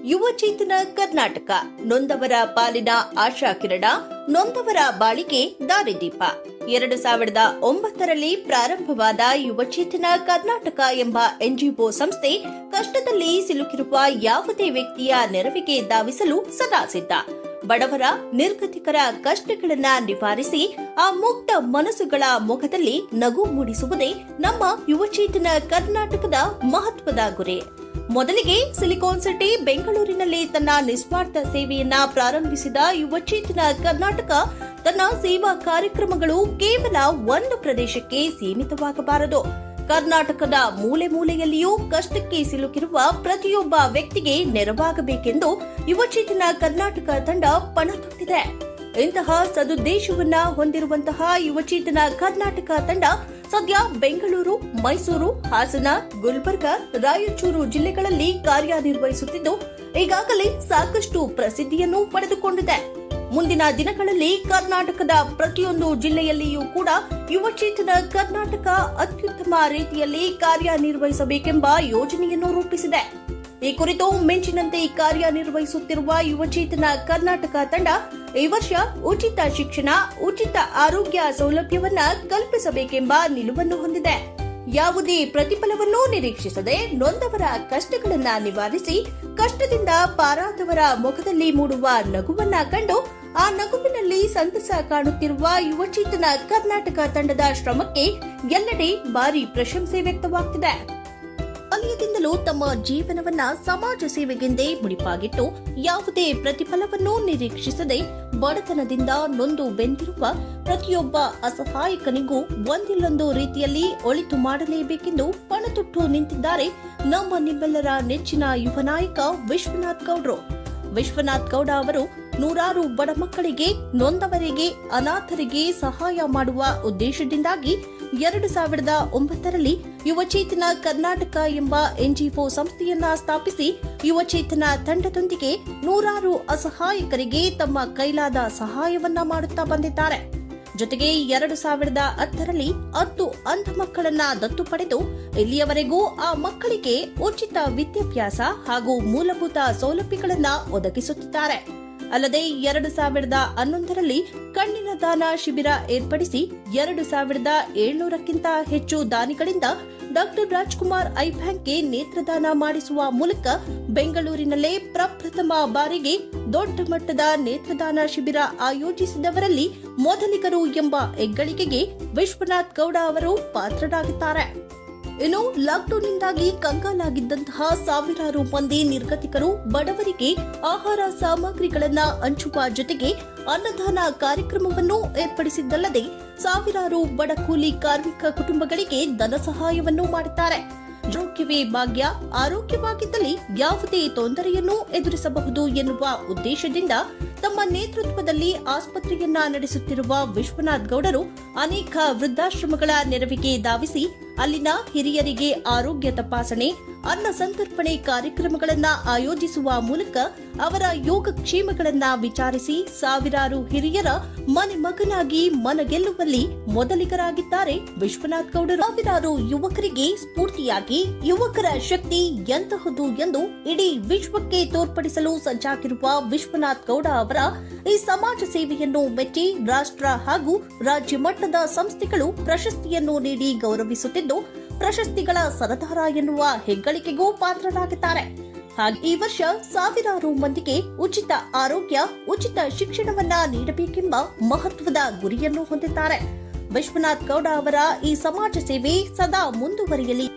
ಯುವಚೇತನ ಕರ್ನಾಟಕ ನೊಂದವರ ಪಾಲಿನ ಆಶಾ ಕಿರಣ, ನೊಂದವರ ಬಾಳಿಗೆ ದಾರಿದೀಪ. 2009ರಲ್ಲಿ ಪ್ರಾರಂಭವಾದ ಯುವಚೇತನ ಕರ್ನಾಟಕ ಎಂಬ ಎನ್ಜಿಒ ಸಂಸ್ಥೆ ಕಷ್ಟದಲ್ಲಿ ಸಿಲುಕಿರುವ ಯಾವುದೇ ವ್ಯಕ್ತಿಯ ನೆರವಿಗೆ ಧಾವಿಸಲು ಸದಾ ಸಿದ್ಧ. ಬಡವರ, ನಿರ್ಗತಿಕರ ಕಷ್ಟಗಳನ್ನ ನಿವಾರಿಸಿ ಆ ಮುಕ್ತ ಮನಸ್ಸುಗಳ ಮುಖದಲ್ಲಿ ನಗು ಮೂಡಿಸುವುದೇ ನಮ್ಮ ಯುವಚೇತನ ಕರ್ನಾಟಕದ ಮಹತ್ವದ ಗುರಿ. ಮೊದಲಿಗೆ ಸಿಲಿಕಾನ್ ಸಿಟಿ ಬೆಂಗಳೂರಿನಲ್ಲಿ ತನ್ನ ನಿಸ್ವಾರ್ಥ ಸೇವೆಯನ್ನ ಪ್ರಾರಂಭಿಸಿದ ಯುವಚೇತನ ಕರ್ನಾಟಕ ತನ್ನ ಸೇವಾ ಕಾರ್ಯಕ್ರಮಗಳು ಕೇವಲ ಒಂದು ಪ್ರದೇಶಕ್ಕೆ ಸೀಮಿತವಾಗಬಾರದು. ಕರ್ನಾಟಕದ ಮೂಲೆ ಮೂಲೆಯಲ್ಲಿಯೂ ಕಷ್ಟಕ್ಕೆ ಸಿಲುಕಿರುವ ಪ್ರತಿಯೊಬ್ಬ ವ್ಯಕ್ತಿಗೆ ನೆರವಾಗಬೇಕೆಂದು ಯುವಚೇತನ ಕರ್ನಾಟಕ ತಂಡ ಪಣ ತೊಟ್ಟಿದೆ. ಇಂತಹ ಸದುದ್ದೇಶವನ್ನ ಹೊಂದಿರುವಂತಹ ಯುವಚೇತನ ಕರ್ನಾಟಕ ತಂಡ ಸದ್ಯ ಬೆಂಗಳೂರು, ಮೈಸೂರು, ಹಾಸನ, ಗುಲ್ಬರ್ಗ, ರಾಯಚೂರು ಜಿಲ್ಲೆಗಳಲ್ಲಿ ಕಾರ್ಯನಿರ್ವಹಿಸುತ್ತಿದ್ದು ಈಗಾಗಲೇ ಸಾಕಷ್ಟು ಪ್ರಸಿದ್ಧಿಯನ್ನು ಪಡೆದುಕೊಂಡಿದೆ. ಮುಂದಿನ ದಿನಗಳಲ್ಲಿ ಕರ್ನಾಟಕದ ಪ್ರತಿಯೊಂದು ಜಿಲ್ಲೆಯಲ್ಲಿಯೂ ಕೂಡ ಯುವಚೇತನ ಕರ್ನಾಟಕ ಅತ್ಯುತ್ತಮ ರೀತಿಯಲ್ಲಿ ಕಾರ್ಯನಿರ್ವಹಿಸಬೇಕೆಂಬ ಯೋಜನೆಯನ್ನು ರೂಪಿಸಿದೆ. ಈ ಕುರಿತು ಮಿಂಚಿನಂತೆ ಕಾರ್ಯನಿರ್ವಹಿಸುತ್ತಿರುವ ಯುವಚೇತನ ಕರ್ನಾಟಕ ತಂಡ ಈ ವರ್ಷ ಉಚಿತ ಶಿಕ್ಷಣ, ಉಚಿತ ಆರೋಗ್ಯ ಸೌಲಭ್ಯವನ್ನ ಕಲ್ಪಿಸಬೇಕೆಂಬ ನಿಲುವನ್ನು ಹೊಂದಿದೆ. ಯಾವುದೇ ಪ್ರತಿಫಲವನ್ನೂ ನಿರೀಕ್ಷಿಸದೆ ನೊಂದವರ ಕಷ್ಟಗಳನ್ನ ನಿವಾರಿಸಿ ಕಷ್ಟದಿಂದ ಪಾರಾದವರ ಮುಖದಲ್ಲಿ ಮೂಡುವ ನಗುವನ್ನ ಕಂಡು ಆ ನಗುವಿನಲ್ಲಿ ಸಂತಸ ಕಾಣುತ್ತಿರುವ ಯುವಚೇತನ ಕರ್ನಾಟಕ ತಂಡದ ಶ್ರಮಕ್ಕೆ ಎಲ್ಲೆಡೆ ಭಾರಿ ಪ್ರಶಂಸೆ ವ್ಯಕ್ತವಾಗುತ್ತಿದೆ. ಬಾಲ್ಯದಿಂದಲೂ ತಮ್ಮ ಜೀವನವನ್ನ ಸಮಾಜ ಸೇವೆಗೆಂದೇ ಮುಡಿಪಾಗಿಟ್ಟು ಯಾವುದೇ ಪ್ರತಿಫಲವನ್ನು ನಿರೀಕ್ಷಿಸದೆ ಬಡತನದಿಂದ ನೊಂದು ಬೆಂದಿರುವ ಪ್ರತಿಯೊಬ್ಬ ಅಸಹಾಯಕನಿಗೂ ಒಂದಿಲ್ಲೊಂದು ರೀತಿಯಲ್ಲಿ ಒಳಿತು ಮಾಡಲೇಬೇಕೆಂದು ಪಣತೊಟ್ಟು ನಿಂತಿದ್ದಾರೆ ನಮ್ಮ ನಿಮ್ಮೆಲ್ಲರ ನೆಚ್ಚಿನ ಯುವ ನಾಯಕ ವಿಶ್ವನಾಥ್ ಗೌಡ್ರು. ವಿಶ್ವನಾಥ್ ಗೌಡ ಅವರು ನೂರಾರು ಬಡ ಮಕ್ಕಳಿಗೆ, ನೊಂದವರಿಗೆ, ಅನಾಥರಿಗೆ ಸಹಾಯ ಮಾಡುವ ಉದ್ದೇಶದಿಂದಾಗಿ 2009ರಲ್ಲಿ ಯುವಚೇತನ ಕರ್ನಾಟಕ ಎಂಬ ಎನ್ಜಿಒ ಸಂಸ್ಥೆಯನ್ನ ಸ್ಥಾಪಿಸಿ ಯುವಚೇತನ ತಂಡದೊಂದಿಗೆ ನೂರಾರು ಅಸಹಾಯಕರಿಗೆ ತಮ್ಮ ಕೈಲಾದ ಸಹಾಯವನ್ನ ಮಾಡುತ್ತಾ ಬಂದಿದ್ದಾರೆ. ಜೊತೆಗೆ 2010ರಲ್ಲಿ 10 ಅಂಧ ಮಕ್ಕಳನ್ನ ದತ್ತು ಪಡೆದು ಇಲ್ಲಿಯವರೆಗೂ ಆ ಮಕ್ಕಳಿಗೆ ಉಚಿತ ವಿದ್ಯಾಭ್ಯಾಸ ಹಾಗೂ ಮೂಲಭೂತ ಸೌಲಭ್ಯಗಳನ್ನ ಒದಗಿಸುತ್ತಿದ್ದಾರೆ. ಅಲ್ಲದೆ 2011ರಲ್ಲಿ ಕಣ್ಣಿನ ದಾನ ಶಿಬಿರ ಏರ್ಪಡಿಸಿ 2700ಕ್ಕಿಂತ ಹೆಚ್ಚು ದಾನಿಗಳಿಂದ ಡಾಕ್ಟರ್ ರಾಜ್ಕುಮಾರ್ ಐ ಬ್ಯಾಂಕ್ಗೆ ನೇತ್ರದಾನ ಮಾಡಿಸುವ ಮೂಲಕ ಬೆಂಗಳೂರಿನಲ್ಲೇ ಪ್ರಪ್ರಥಮ ಬಾರಿಗೆ ದೊಡ್ಡ ಮಟ್ಟದ ನೇತ್ರದಾನ ಶಿಬಿರ ಆಯೋಜಿಸಿದವರಲ್ಲಿ ಮೊದಲಿಗರು ಎಂಬ ಹೆಗ್ಗಳಿಕೆಗೆ ವಿಶ್ವನಾಥ್ ಗೌಡ ಅವರು ಪಾತ್ರರಾಗಿದ್ದಾರೆ. ಇನ್ನು ಲಾಕ್ಡೌನ್ನಿಂದಾಗಿ ಕಂಗಾಲಾಗಿದ್ದಂತಹ ಸಾವಿರಾರು ಮಂದಿ ನಿರ್ಗತಿಕರು ಬಡವರಿಗೆ ಆಹಾರ ಸಾಮಗ್ರಿಗಳನ್ನು ಹಂಚುವ ಜೊತೆಗೆ ಅನ್ನದಾನ ಕಾರ್ಯಕ್ರಮವನ್ನು ಏರ್ಪಡಿಸಿದ್ದಲ್ಲದೆ ಸಾವಿರಾರು ಬಡ ಕೂಲಿ ಕಾರ್ಮಿಕ ಕುಟುಂಬಗಳಿಗೆ ಧನ ಸಹಾಯವನ್ನು ಮಾಡಿದ್ದಾರೆ. ಆರೋಗ್ಯವೇ ಭಾಗ್ಯ, ಆರೋಗ್ಯವಾಗಿದ್ದಲ್ಲಿ ಯಾವುದೇ ತೊಂದರೆಯನ್ನು ಎದುರಿಸಬಹುದು ಎನ್ನುವ ಉದ್ದೇಶದಿಂದ ತಮ್ಮ ನೇತೃತ್ವದಲ್ಲಿ ಆಸ್ಪತ್ರೆಯನ್ನ ನಡೆಸುತ್ತಿರುವ ವಿಶ್ವನಾಥ್ ಗೌಡರು ಅನೇಕ ವೃದ್ಧಾಶ್ರಮಗಳ ನೆರವಿಗೆ ಧಾವಿಸಿ ಅಲ್ಲಿನ ಹಿರಿಯರಿಗೆ ಆರೋಗ್ಯ ತಪಾಸಣೆ, ಅನ್ನ ಸಂತರ್ಪಣೆ ಕಾರ್ಯಕ್ರಮಗಳನ್ನು ಆಯೋಜಿಸುವ ಮೂಲಕ ಅವರ ಯೋಗಕ್ಷೇಮಗಳನ್ನ ವಿಚಾರಿಸಿ ಸಾವಿರಾರು ಹಿರಿಯರ ಮನೆ ಮಗನಾಗಿ ಮನಗೆಲ್ಲುವಲ್ಲಿ ಮೊದಲಿಗರಾಗಿದ್ದಾರೆ ವಿಶ್ವನಾಥ್ ಗೌಡರು. ಸಾವಿರಾರು ಯುವಕರಿಗೆ ಸ್ಫೂರ್ತಿಯಾಗಿ ಯುವಕರ ಶಕ್ತಿ ಎಂತಹುದು ಎಂದು ಇಡೀ ವಿಶ್ವಕ್ಕೆ ತೋರ್ಪಡಿಸಲು ಸಜ್ಜಾಗಿರುವ ವಿಶ್ವನಾಥ್ ಗೌಡ ಅವರ ಈ ಸಮಾಜ ಸೇವೆಯನ್ನು ಮೆಚ್ಚಿ ರಾಷ್ಟ್ರ ಹಾಗೂ ರಾಜ್ಯ ಮಟ್ಟದ ಸಂಸ್ಥೆಗಳು ಪ್ರಶಸ್ತಿಯನ್ನು ನೀಡಿ ಗೌರವಿಸುತ್ತಿದ್ದು ಪ್ರಶಸ್ತಿಗಳ ಸರದಾರ ಎನ್ನುವ ಹೆಗ್ಗಳಿಕೆಗೂ ಪಾತ್ರರಾಗಿದ್ದಾರೆ. ಹಾಗೆ ಈ ವರ್ಷ ಸಾವಿರಾರು ಮಂದಿಗೆ ಉಚಿತ ಆರೋಗ್ಯ, ಉಚಿತ ಶಿಕ್ಷಣವನ್ನ ನೀಡಬೇಕೆಂಬ ಮಹತ್ವದ ಗುರಿಯನ್ನು ಹೊಂದಿದ್ದಾರೆ. ವಿಶ್ವನಾಥ್ ಗೌಡ ಅವರ ಈ ಸಮಾಜ ಸೇವೆ ಸದಾ ಮುಂದುವರಿಯಲಿ.